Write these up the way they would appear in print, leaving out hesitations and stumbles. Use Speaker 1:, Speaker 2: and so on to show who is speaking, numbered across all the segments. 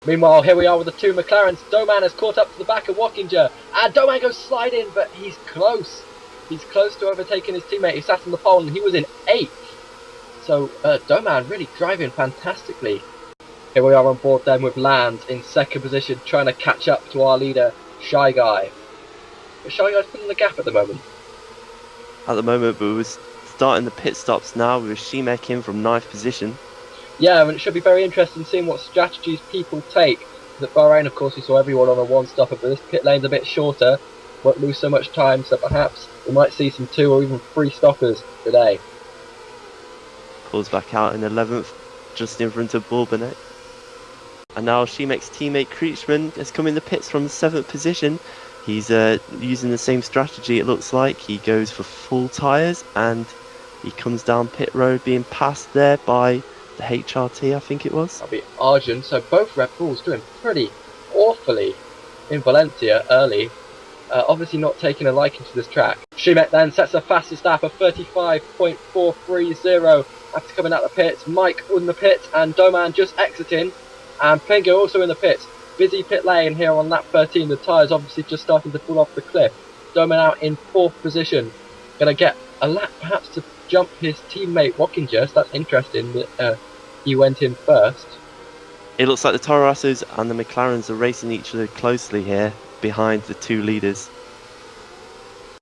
Speaker 1: Meanwhile, here we are with the two McLarens. Doman has caught up to the back of Wockinger, and Doman goes sliding, but he's close. He's close to overtaking his teammate. He sat on the pole and he was in 8th. So Doman really driving fantastically. Here we are on board then with Lands in 2nd position, trying to catch up to our leader, Shy Guy. But Shy Guy's filling the gap at the moment.
Speaker 2: At the moment, but we're starting the pit stops now with Šimek in from 9th position.
Speaker 1: Yeah, and it should be very interesting seeing what strategies people take. At Bahrain, of course, we saw everyone on a one-stopper, but this pit lane's a bit shorter, won't lose so much time, so perhaps we might see some 2 or even 3 stoppers today.
Speaker 2: Pulls back out in 11th, just in front of Bourbonnais. And now Šimek's teammate Kreechman has come in the pits from the 7th position. He's using the same strategy, it looks like. He goes for full tyres and he comes down pit road, being passed there by the HRT, I think it was.
Speaker 1: That'll be Arjun. So both Red Bulls doing pretty awfully in Valencia early. Obviously not taking a liking to this track. Šimek then sets the fastest lap of 35.430 after coming out the pits. Mike in the pits and Doman just exiting. And Pingo also in the pits. Busy pit lane here on lap 13. The tyres obviously just starting to fall off the cliff. Doman out in 4th position. Going to get a lap perhaps to jump his teammate Wockinger. So that's interesting that he went in first.
Speaker 2: It looks like the Toro Rossos and the McLarens are racing each other closely here behind the 2 leaders.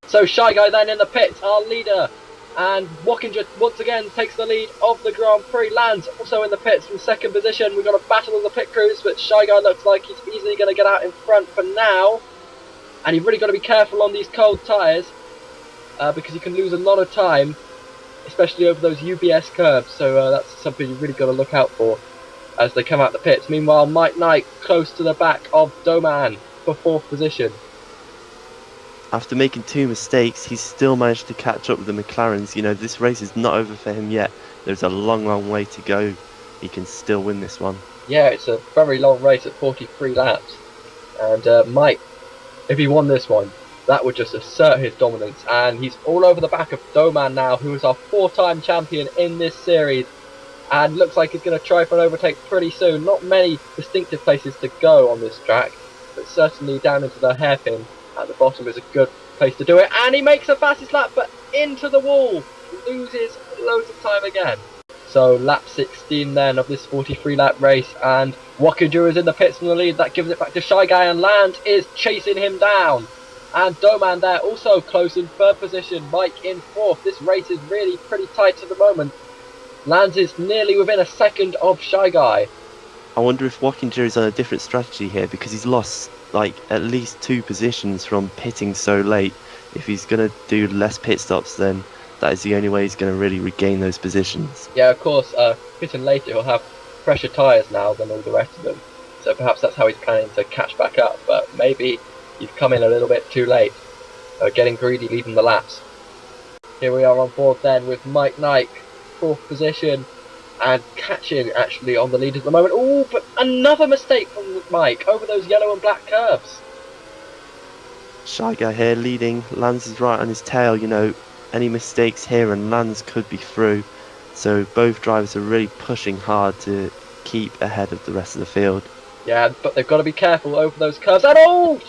Speaker 1: So Shy Guy then in the pits, our leader. And Wockinger once again takes the lead of the Grand Prix. Lands also in the pits from 2nd position. We've got a battle of the pit crews, but Shy Guy looks like he's easily going to get out in front for now. And you've really got to be careful on these cold tyres because you can lose a lot of time, especially over those UBS curves. So that's something you've really got to look out for as they come out the pits. Meanwhile, Mike Knight close to the back of Doman for 4th position.
Speaker 2: After making 2 mistakes, he's still managed to catch up with the McLarens. You know, this race is not over for him yet. There's a long, long way to go. He can still win this one. Yeah,
Speaker 1: it's a very long race at 43 laps. And Mike, if he won this one, that would just assert his dominance. And he's all over the back of Doman now, who is our 4-time champion in this series. And looks like he's going to try for an overtake pretty soon. Not many distinctive places to go on this track, but certainly down into the hairpin at the bottom is a good place to do it. And he makes the fastest lap, but into the wall. Loses loads of time again. So lap 16 then of this 43 lap race, and Wockinger is in the pits from the lead. That gives it back to Shy Guy, and Land is chasing him down. And Doman there also close in 3rd position, Mike in 4th. This race is really pretty tight at the moment. Lands is nearly within a second of Shy Guy.
Speaker 2: I wonder if Wockinger is on a different strategy here, because he's lost like at least 2 positions from pitting so late. If he's going to do less pit stops, then that is the only way he's going to really regain those positions.
Speaker 1: Yeah, of course, pitting later he'll have fresher tyres now than all the rest of them. So perhaps that's how he's planning to catch back up, but maybe he's come in a little bit too late. Getting greedy, leaving the laps. Here we are on board then with Mike Knight, 4th position, and catching actually on the lead at the moment. Oh, but another mistake from Mike over those yellow and black curves.
Speaker 2: Shy Guy here leading. Lands is right on his tail. You know, any mistakes here and Lands could be through. So both drivers are really pushing hard to keep ahead of the rest of the field.
Speaker 1: Yeah, but they've got to be careful over those curves. And oh!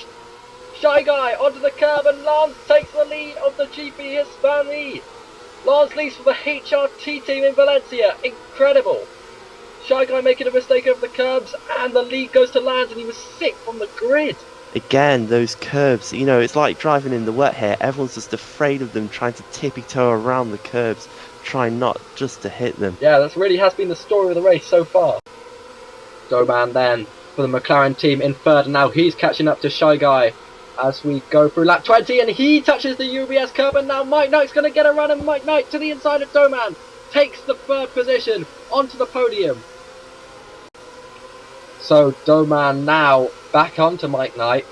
Speaker 1: Shy Guy onto the curb, and Lance takes the lead of the GP Hispanii. Lance leads for the HRT team in Valencia. Incredible. Shy Guy making a mistake over the curbs, and the lead goes to Lance, and he was 6th on the grid.
Speaker 2: Again, those curbs, you know, it's like driving in the wet here. Everyone's just afraid of them, trying to tippy-toe around the curbs, trying not just to hit them.
Speaker 1: Yeah, that really has been the story of the race so far. Doman then for the McLaren team in 3rd, and now he's catching up to Shy Guy as we go through lap 20, and he touches the UBS curb, and now Mike Knight's going to get a run, and Mike Knight to the inside of Doman takes the 3rd position onto the podium. So Doman now back onto Mike Knight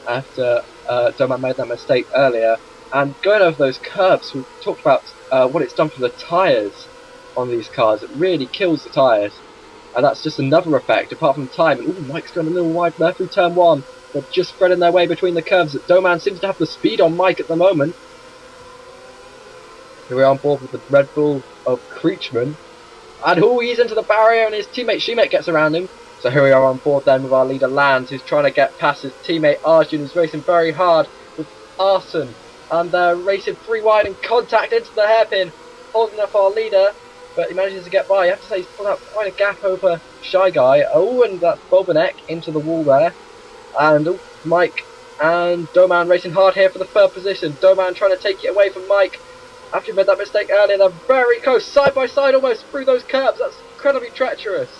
Speaker 1: after Doman made that mistake earlier, and going over those curves, we talked about what it's done for the tyres on these cars. It really kills the tyres, and that's just another effect apart from time. Ooh, Mike's going a little wide there through turn 1. They're just spreading their way between the curves. Doman seems to have the speed on Mike at the moment. Here we are on board with the Red Bull of Kreechman. And he's into the barrier, and his teammate Šimek gets around him. So here we are on board then with our leader Lands, who's trying to get past his teammate Arjun, who's racing very hard with Arson. And they're racing 3 wide in contact into the hairpin, holding up our leader, but he manages to get by. You have to say he's put up quite a gap over Shy Guy. Oh, and that's Bobanek into the wall there. And Mike and Doman racing hard here for the 3rd position. Doman trying to take it away from Mike. After he made that mistake earlier, they're very close, side by side almost through those curbs. That's incredibly treacherous.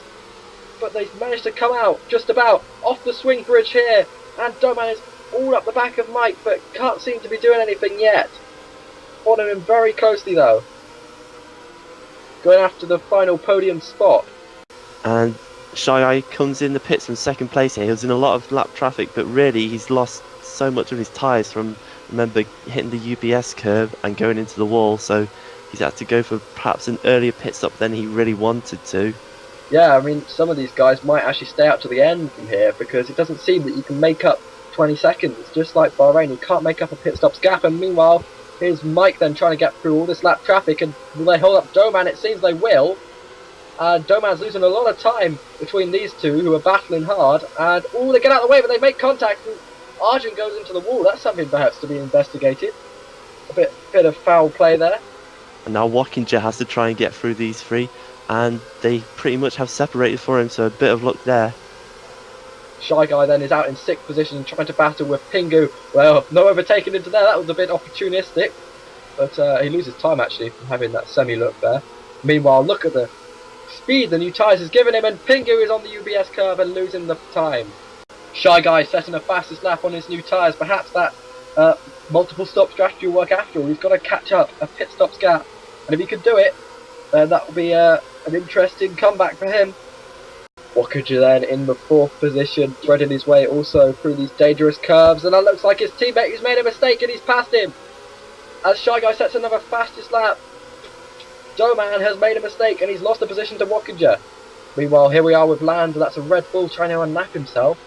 Speaker 1: But they've managed to come out just about off the swing bridge here. And Doman is all up the back of Mike, but can't seem to be doing anything yet. Following him very closely though. Going after the final podium spot.
Speaker 2: And Shy Eye comes in the pits from 2nd place here. He was in a lot of lap traffic, but really he's lost so much of his tyres from, remember, hitting the UBS curve and going into the wall, so he's had to go for perhaps an earlier pit stop than he really wanted to.
Speaker 1: Yeah, I mean, some of these guys might actually stay out to the end from here, because it doesn't seem that you can make up 20 seconds. Just like Bahrain, you can't make up a pit stop's gap, and meanwhile, here's Mike then trying to get through all this lap traffic, and will they hold up Doman? It seems they will. Doman's losing a lot of time between these two, who are battling hard, and they get out of the way, but they make contact, and Arjun goes into the wall. That's something perhaps to be investigated. A bit of foul play there.
Speaker 2: And now Wackinger has to try and get through these 3, and they pretty much have separated for him, so a bit of luck there.
Speaker 1: Shy Guy then is out in 6th position and trying to battle with Pingu. Well, no overtaking into there, that was a bit opportunistic. But he loses time actually from having that semi-look there. Meanwhile, look at the speed the new tyres has given him, and Pingu is on the UBS curve and losing the time. Shy Guy setting the fastest lap on his new tyres. Perhaps that multiple stop strategy will work after all. He's got to catch up a pit stops gap, and if he can do it, then that will be an interesting comeback for him. Wackinger then in the 4th position, threading his way also through these dangerous curves, and that looks like his teammate who's made a mistake and he's passed him. As Shy Guy sets another fastest lap, Doman has made a mistake and he's lost the position to Wackinger. Meanwhile, here we are with Land, and that's a Red Bull trying to unlap himself.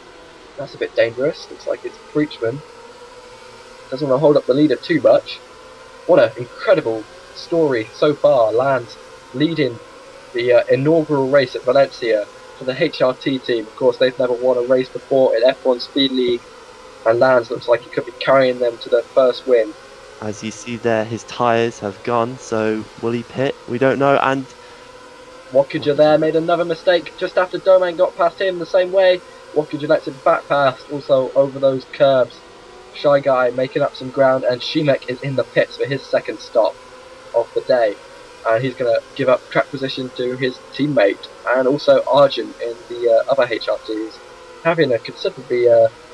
Speaker 1: That's a bit dangerous. Looks like it's Preachman. Doesn't want to hold up the leader too much. What an incredible story so far. Land leading the inaugural race at Valencia for the HRT team. Of course, they've never won a race before in F1 Speed League, and Lands looks like he could be carrying them to their first win.
Speaker 2: As you see there, his tyres have gone, so will he pit? We don't know. And
Speaker 1: Wackinger there made another mistake just after Doman got past him the same way. Wackinger lets him back past also over those curbs. Shy Guy making up some ground, and Šimek is in the pits for his 2nd stop of the day. And he's going to give up track position to his teammate, and also Arjun in the other HRTs, having a considerably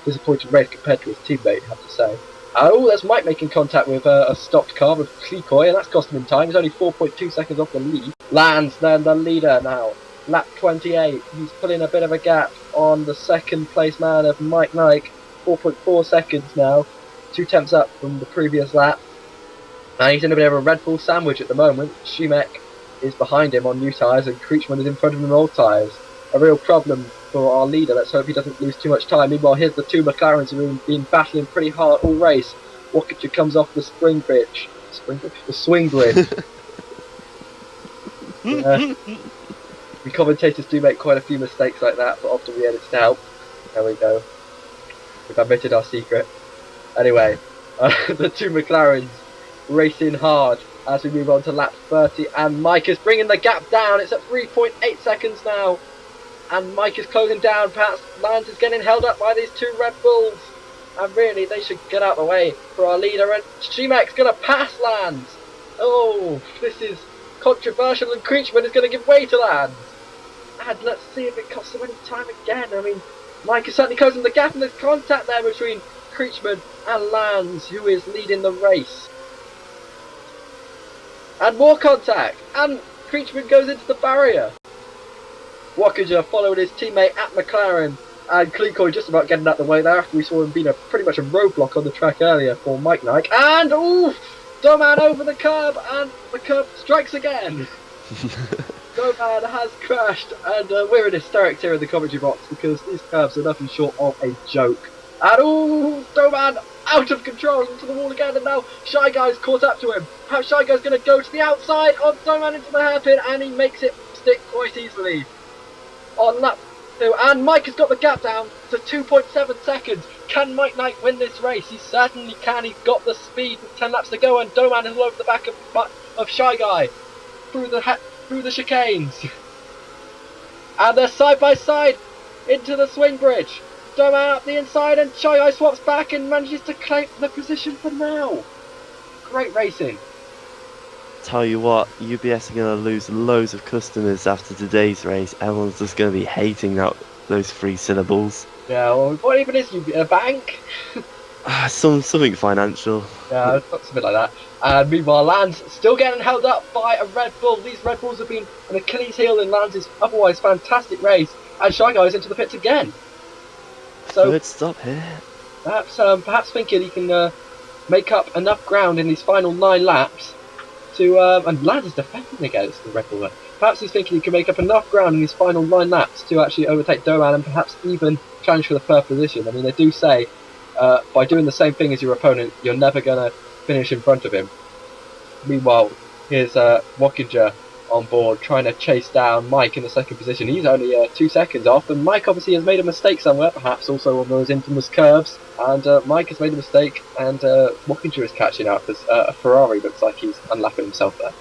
Speaker 1: disappointing race compared to his teammate, I have to say. There's Mike making contact with a stopped car with Klikoy, and that's costing him time. He's only 4.2 seconds off the lead. Lands then the leader now. Lap 28. He's pulling a bit of a gap on the 2nd place man of Mike Nike. 4.4 seconds now. 2 tenths up from the previous lap. And he's in a bit of a Red Bull sandwich at the moment. Šimek is behind him on new tyres, and Kreechman is in front of him on old tyres. A real problem for our leader. Let's hope he doesn't lose too much time. Meanwhile, here's the 2 McLarens who have been battling pretty hard all race. Wackinger comes off the swing bridge. The swing bridge. The commentators do make quite a few mistakes like that, but often we edit it out. There we go. We've admitted our secret. Anyway, the 2 McLarens racing hard as we move on to lap 30, and Mike is bringing the gap down. It's at 3.8 seconds now, and Mike is closing down. Perhaps Lands is getting held up by these 2 Red Bulls, and really they should get out of the way for our leader, and Šimek's going to pass Lands. Oh, this is controversial, and Kreechman is going to give way to Lands. And let's see if it costs him any time again. I mean, Mike is certainly closing the gap, and there's contact there between Kreechman and Lands, who is leading the race. And more contact, and Kreechman goes into the barrier. Wackinger following his teammate at McLaren, and Klikoy just about getting out the way there after we saw him being pretty much a roadblock on the track earlier for Mike Nike. And Doman over the curb, and the curb strikes again. Doman has crashed, and we're in hysterics here in the commentary box because these curbs are nothing short of a joke. And Doman out of control into the wall again, and now Shy Guy's caught up to him. How Shy Guy's going to go to the outside of Doman into the hairpin, and he makes it stick quite easily. On lap 2, and Mike has got the gap down to 2.7 seconds. Can Mike Knight win this race? He certainly can. He's got the speed with 10 laps to go, and Doman is all over the back of Shy Guy through the chicanes. And they're side by side into the swing bridge. Doman up the inside, and Shy Guy swaps back and manages to claim the position for now. Great racing.
Speaker 2: Tell you what, UBS are going to lose loads of customers after today's race. Everyone's just going to be hating those 3 syllables.
Speaker 1: Yeah, well, what even is UBS? A bank?
Speaker 2: Something financial.
Speaker 1: Yeah, something like that. And meanwhile, Lance still getting held up by a Red Bull. These Red Bulls have been an Achilles heel in Lance's otherwise fantastic race. And Shy Guy is into the pits again. So
Speaker 2: Good stop here.
Speaker 1: Perhaps thinking he can make up enough ground in these final 9 laps to and Lance is defending against the Red Bull. Perhaps he's thinking he can make up enough ground in these final 9 laps to actually overtake Doman and perhaps even challenge for the 3rd position. I mean, they do say by doing the same thing as your opponent, you're never going to finish in front of him. Meanwhile, here's Wockinger on board trying to chase down Mike in the 2nd position. He's only 2 seconds off, and Mike obviously has made a mistake somewhere, perhaps also on those infamous curves. And Mike has made a mistake, and Wockinger is catching up as a Ferrari looks like he's unlapping himself there.